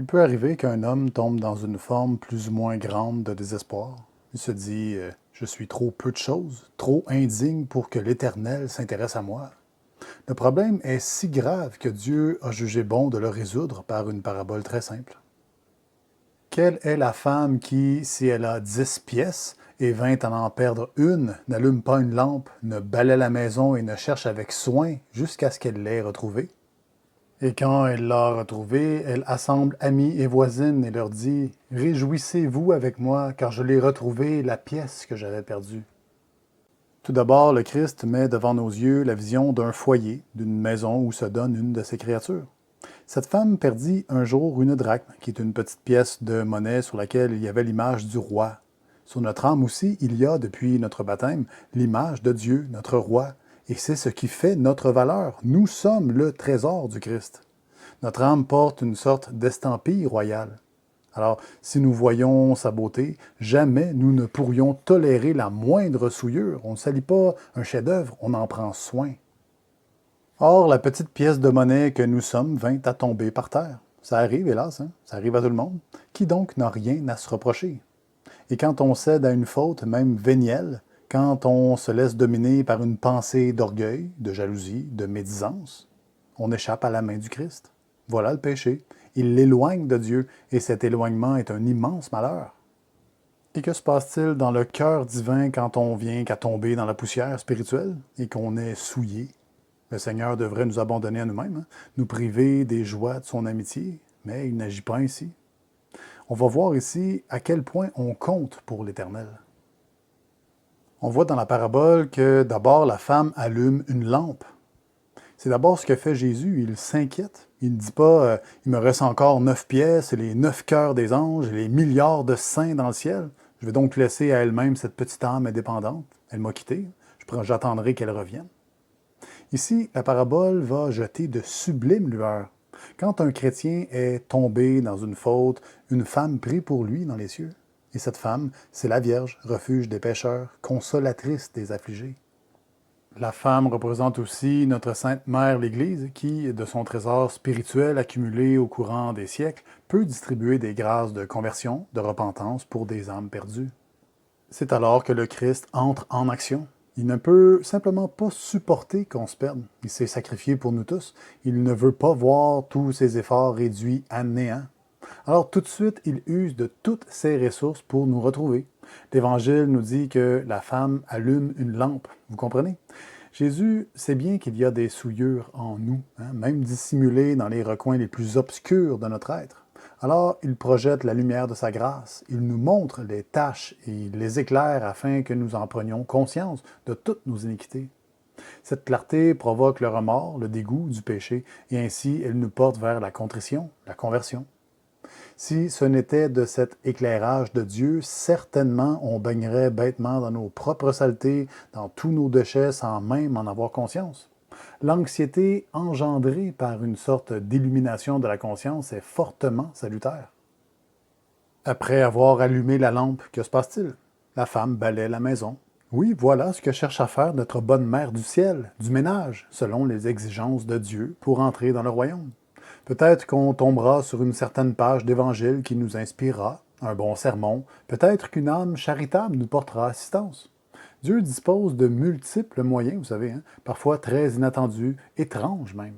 Il peut arriver qu'un homme tombe dans une forme plus ou moins grande de désespoir. Il se dit Je suis trop peu de choses, trop indigne pour que l'Éternel s'intéresse à moi. Le problème est si grave que Dieu a jugé bon de le résoudre par une parabole très simple. Quelle est la femme qui, si elle a 10 pièces et vint à en perdre une, n'allume pas une lampe, ne balaie la maison et ne cherche avec soin jusqu'à ce qu'elle l'ait retrouvée? Et quand elle l'a retrouvée, elle assemble amis et voisines et leur dit Réjouissez-vous avec moi, car je l'ai retrouvée, la pièce que j'avais perdue. Tout d'abord, le Christ met devant nos yeux la vision d'un foyer, d'une maison où se donne une de ses créatures. Cette femme perdit un jour une drachme, qui est une petite pièce de monnaie sur laquelle il y avait l'image du roi. Sur notre âme aussi, il y a, depuis notre baptême, l'image de Dieu, notre roi, et c'est ce qui fait notre valeur. Nous sommes le trésor du Christ. Notre âme porte une sorte d'estampille royale. Alors, si nous voyons sa beauté, jamais nous ne pourrions tolérer la moindre souillure. On ne salit pas un chef-d'œuvre, on en prend soin. Or, la petite pièce de monnaie que nous sommes vint à tomber par terre. Ça arrive, hélas, hein? Ça arrive à tout le monde. Qui donc n'a rien à se reprocher? Et quand on cède à une faute, même vénielle, quand on se laisse dominer par une pensée d'orgueil, de jalousie, de médisance, on échappe à la main du Christ. Voilà le péché. Il l'éloigne de Dieu, et cet éloignement est un immense malheur. Et que se passe-t-il dans le cœur divin quand on vient qu'à tomber dans la poussière spirituelle et qu'on est souillé? Le Seigneur devrait nous abandonner à nous-mêmes, hein, nous priver des joies de son amitié, mais il n'agit pas ainsi. On va voir ici à quel point on compte pour l'Éternel. On voit dans la parabole que d'abord la femme allume une lampe. C'est d'abord ce que fait Jésus, il s'inquiète. Il ne dit pas il me reste encore 9 pièces et les 9 cœurs des anges et les milliards de saints dans le ciel. Je vais donc laisser à elle-même cette petite âme indépendante. Elle m'a quitté. J'attendrai qu'elle revienne. Ici, la parabole va jeter de sublimes lueurs. Quand un chrétien est tombé dans une faute, une femme prie pour lui dans les cieux. Et cette femme, c'est la Vierge, refuge des pécheurs, consolatrice des affligés. La femme représente aussi notre Sainte Mère l'Église qui, de son trésor spirituel accumulé au courant des siècles, peut distribuer des grâces de conversion, de repentance pour des âmes perdues. C'est alors que le Christ entre en action. Il ne peut simplement pas supporter qu'on se perde. Il s'est sacrifié pour nous tous. Il ne veut pas voir tous ses efforts réduits à néant. Alors tout de suite, il use de toutes ses ressources pour nous retrouver. L'Évangile nous dit que la femme allume une lampe. Vous comprenez? Jésus sait bien qu'il y a des souillures en nous, hein, même dissimulées dans les recoins les plus obscurs de notre être. Alors, il projette la lumière de sa grâce, il nous montre les taches et il les éclaire afin que nous en prenions conscience de toutes nos iniquités. Cette clarté provoque le remords, le dégoût du péché, et ainsi elle nous porte vers la contrition, la conversion. Si ce n'était de cet éclairage de Dieu, certainement on baignerait bêtement dans nos propres saletés, dans tous nos déchets, sans même en avoir conscience. L'anxiété engendrée par une sorte d'illumination de la conscience est fortement salutaire. Après avoir allumé la lampe, que se passe-t-il? La femme balaie la maison. Oui, voilà ce que cherche à faire notre bonne mère du ciel, du ménage, selon les exigences de Dieu pour entrer dans le royaume. Peut-être qu'on tombera sur une certaine page d'Évangile qui nous inspirera, un bon sermon, peut-être qu'une âme charitable nous portera assistance. Dieu dispose de multiples moyens, vous savez, hein, parfois très inattendus, étranges même.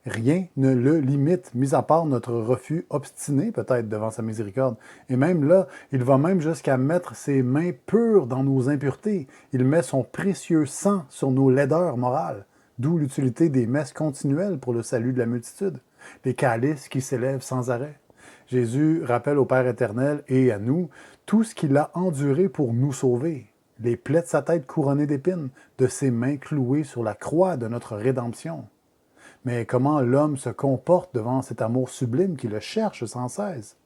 Rien ne le limite, mis à part notre refus obstiné peut-être devant sa miséricorde. Et même là, il va même jusqu'à mettre ses mains pures dans nos impuretés. Il met son précieux sang sur nos laideurs morales, d'où l'utilité des messes continuelles pour le salut de la multitude, les calices qui s'élèvent sans arrêt. Jésus rappelle au Père éternel et à nous tout ce qu'il a enduré pour nous sauver. Les plaies de sa tête couronnées d'épines, de ses mains clouées sur la croix de notre rédemption. Mais comment l'homme se comporte devant cet amour sublime qui le cherche sans cesse?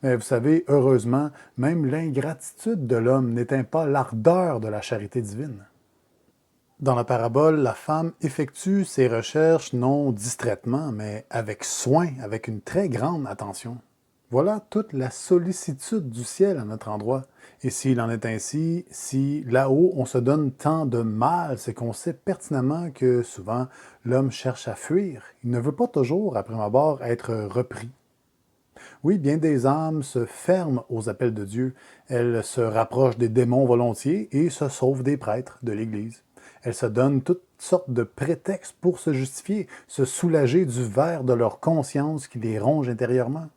Mais vous savez, heureusement, même l'ingratitude de l'homme n'éteint pas l'ardeur de la charité divine. Dans la parabole, la femme effectue ses recherches non distraitement, mais avec soin, avec une très grande attention. Voilà toute la sollicitude du ciel à notre endroit. Et s'il en est ainsi, si là-haut on se donne tant de mal, c'est qu'on sait pertinemment que souvent l'homme cherche à fuir. Il ne veut pas toujours, après abord, être repris. Oui, bien des âmes se ferment aux appels de Dieu. Elles se rapprochent des démons volontiers et se sauvent des prêtres de l'Église. Elles se donnent toutes sortes de prétextes pour se justifier, se soulager du ver de leur conscience qui les ronge intérieurement.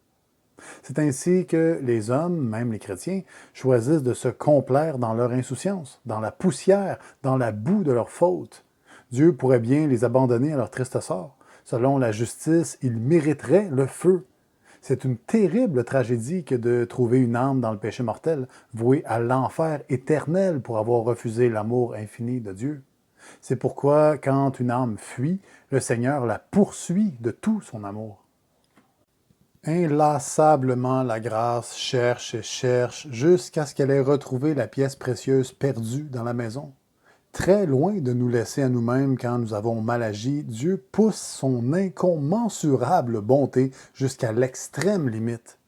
C'est ainsi que les hommes, même les chrétiens, choisissent de se complaire dans leur insouciance, dans la poussière, dans la boue de leur faute. Dieu pourrait bien les abandonner à leur triste sort. Selon la justice, ils mériteraient le feu. C'est une terrible tragédie que de trouver une âme dans le péché mortel, vouée à l'enfer éternel pour avoir refusé l'amour infini de Dieu. C'est pourquoi, quand une âme fuit, le Seigneur la poursuit de tout son amour. Inlassablement, la grâce cherche et cherche jusqu'à ce qu'elle ait retrouvé la pièce précieuse perdue dans la maison. Très loin de nous laisser à nous-mêmes quand nous avons mal agi, Dieu pousse son incommensurable bonté jusqu'à l'extrême limite.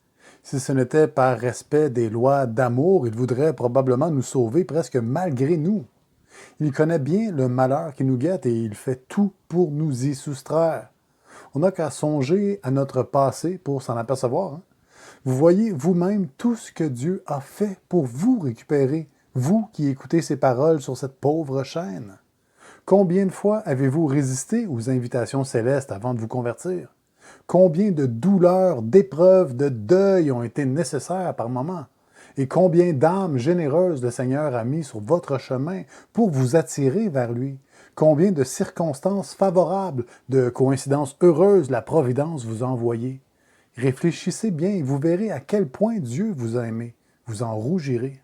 Si ce n'était par respect des lois d'amour, il voudrait probablement nous sauver presque malgré nous. Il connaît bien le malheur qui nous guette et il fait tout pour nous y soustraire. On n'a qu'à songer à notre passé pour s'en apercevoir. Vous voyez vous-même tout ce que Dieu a fait pour vous récupérer, vous qui écoutez ses paroles sur cette pauvre chaîne. Combien de fois avez-vous résisté aux invitations célestes avant de vous convertir? Combien de douleurs, d'épreuves, de deuil ont été nécessaires par moments? Et combien d'âmes généreuses le Seigneur a mis sur votre chemin pour vous attirer vers lui? Combien de circonstances favorables, de coïncidences heureuses la Providence vous a envoyées? Réfléchissez bien et vous verrez à quel point Dieu vous a aimé. Vous en rougirez.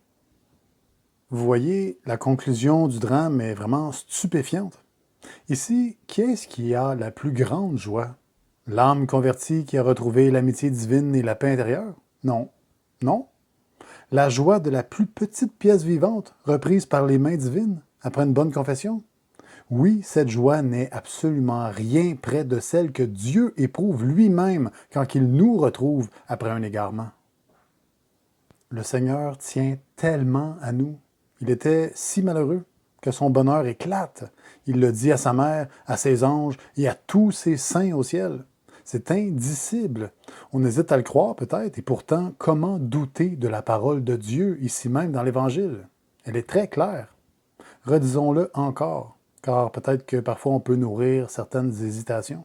Vous voyez, la conclusion du drame est vraiment stupéfiante. Ici, qui est-ce qui a la plus grande joie? L'âme convertie qui a retrouvé l'amitié divine et la paix intérieure? Non. Non. La joie de la plus petite pièce vivante, reprise par les mains divines, après une bonne confession? Oui, cette joie n'est absolument rien près de celle que Dieu éprouve lui-même quand il nous retrouve après un égarement. Le Seigneur tient tellement à nous. Il était si malheureux que son bonheur éclate. Il le dit à sa mère, à ses anges et à tous ses saints au ciel. C'est indicible. On hésite à le croire peut-être, et pourtant, comment douter de la parole de Dieu ici même dans l'Évangile? Elle est très claire. Redisons-le encore, car peut-être que parfois on peut nourrir certaines hésitations.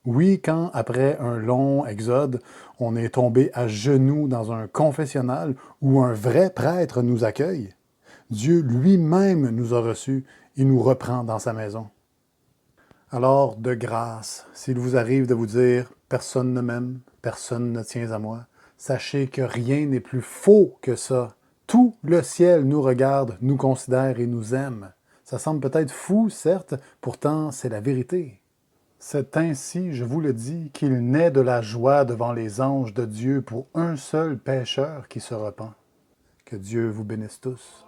Oui, quand, après un long exode, on est tombé à genoux dans un confessionnal où un vrai prêtre nous accueille, Dieu lui-même nous a reçus et nous reprend dans sa maison. Alors, de grâce, s'il vous arrive de vous dire « personne ne m'aime, personne ne tient à moi », sachez que rien n'est plus faux que ça. Tout le ciel nous regarde, nous considère et nous aime. Ça semble peut-être fou, certes, pourtant c'est la vérité. C'est ainsi, je vous le dis, qu'il naît de la joie devant les anges de Dieu pour un seul pécheur qui se repent. Que Dieu vous bénisse tous.